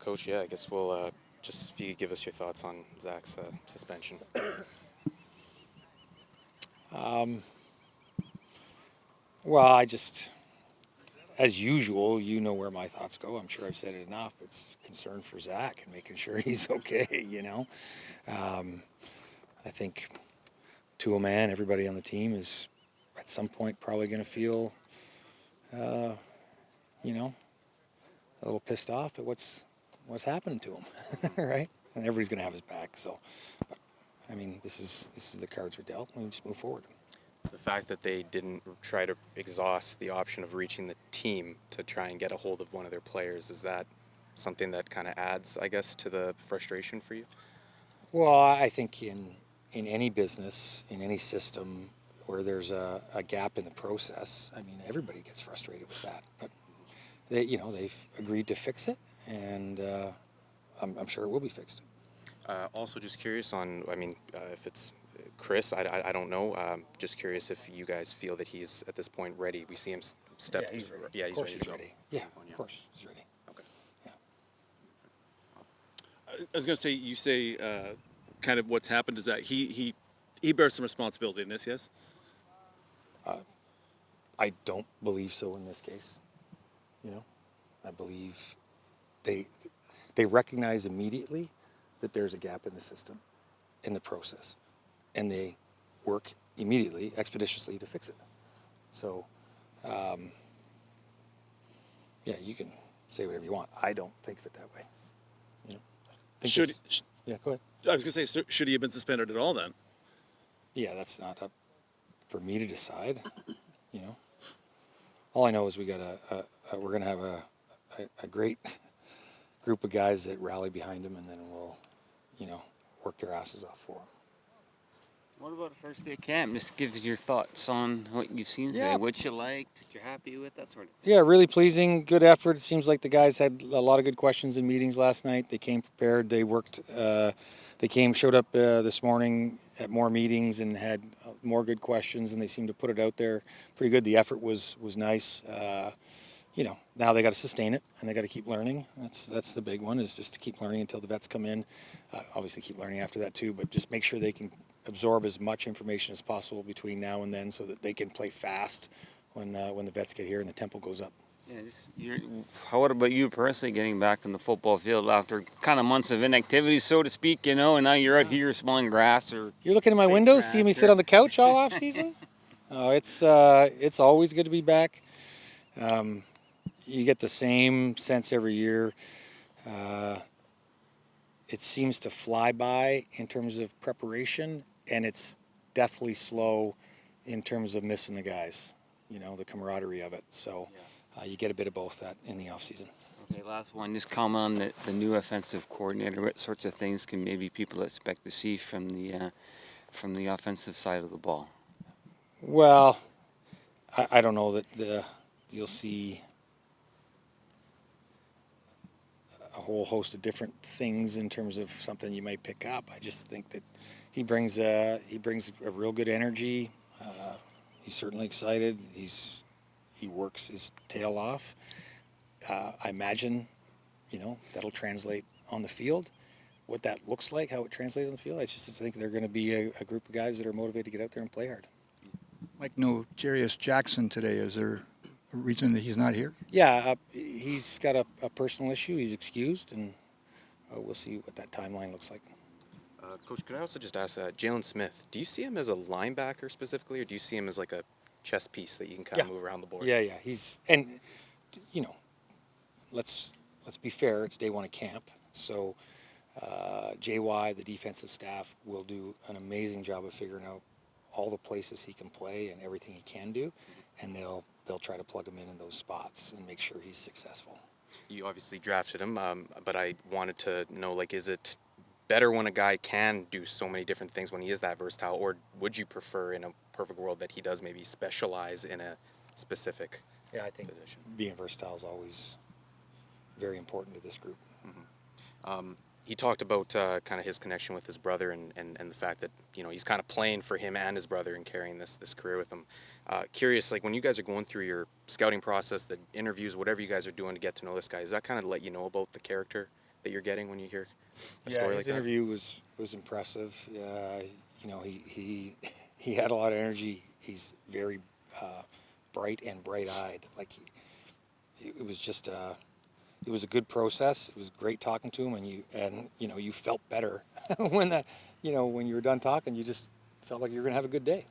Coach, yeah, I guess we'll just if you could give us your thoughts on Zach's suspension. Um, well, I just, as usual, you know where my thoughts go. I'm sure I've said it enough. It's concern for Zach and making sure he's okay. Um, I think to a man, everybody on the team is at some point probably going to feel, uh, you know, a little pissed off at what's happening to him, right? And everybody's going to have his back. So, I mean, this is the cards we're dealt. We just move forward. The fact that they didn't try to exhaust the option of reaching the team to try and get a hold of one of their players, is that something that kind of adds, I guess, to the frustration for you? Well, I think in any business, in any system where there's a gap in the process, I mean, everybody gets frustrated with that. But they've agreed to fix it, and I'm sure it will be fixed. Also, just curious on, I mean, if it's Chris, I don't know. Just curious if you guys feel that he's at this point ready. We see him step. Yeah, he's ready. Yeah, Of he's course ready he's to go. ready. Yeah, Oh, of course he's ready. Okay. Yeah. I was going to say, you say kind of what's happened is that he bears some responsibility in this, yes? I don't believe so in this case. I believe they they recognize immediately that there's a gap in the system, in the process, and they work immediately, expeditiously to fix it. So, yeah, you can say whatever you want. I don't think of it that way. I think Should this- yeah, go ahead. I was going to say, should he have been suspended at all then? Yeah, that's not up for me to decide. You know, all I know is we're gonna have a great group of guys that rally behind him, and then we'll, work their asses off for him. What about the first day of camp? Just give us your thoughts on what you've seen today, Yeah. what you liked, what you're happy with, that sort of Yeah, really pleasing, good effort. It seems like the guys had a lot of good questions in meetings last night. They came prepared. They worked. Showed up this morning at more meetings and had more good questions, and they seemed to put it out there pretty good. The effort was nice. Now they got to sustain it and they got to keep learning. That's the big one, is just to keep learning until the vets come in. Obviously, keep learning after that too, but just make sure they can absorb as much information as possible between now and then, so that they can play fast when the vets get here and the tempo goes up. Yeah, what about you personally getting back on the football field after kind of months of inactivity, so to speak, and now you're out here smelling grass or You're looking at my fake windows, see me grass sit or- on the couch all off season. Oh, it's always good to be back. You get the same sense every year. Uh, it seems to fly by in terms of preparation, and it's deathly slow in terms of missing the guys. The camaraderie of it. So you get a bit of both that in the off season. Okay, last one. Just comment on the new offensive coordinator. What sorts of things can maybe people expect to see from the offensive side of the ball? Well, I don't know that you'll see a whole host of different things in terms of something you might pick up. I just think that he brings a real good energy. He's certainly excited. He works his tail off. I imagine, that'll translate on the field. What that looks like, how it translates on the field, I just think they're going to be a group of guys that are motivated to get out there and play hard. Mike, no Jarius Jackson today. Is there a reason that he's not here? Yeah, he's got a personal issue. He's excused, and we'll see what that timeline looks like. Coach, could I also just ask, Jalen Smith, do you see him as a linebacker specifically, or do you see him as like a chess piece that you can kind of move around the board? Yeah. And let's be fair. It's day one of camp, so JY, the defensive staff, will do an amazing job of figuring out all the places he can play and everything he can do, and they'll try to plug him in those spots and make sure he's successful. You obviously drafted him, but I wanted to know, like, is it better when a guy can do so many different things when he is that versatile, or would you prefer in a perfect world that he does maybe specialize in a specific Yeah, I think position? being versatile is always very important to this group. He talked about kind of his connection with his brother and the fact that he's kind of playing for him and his brother and carrying this career with him. Curious, like when you guys are going through your scouting process, the interviews, whatever you guys are doing to get to know this guy, does that kind of let you know about the character that you're getting when you hear a Yeah, story his like interview was impressive. You know, he had a lot of energy. He's very bright and bright-eyed. Like it was just it was a good process. It was great talking to him, and you know you felt better when that when you were done talking. You just felt like you were gonna have a good day.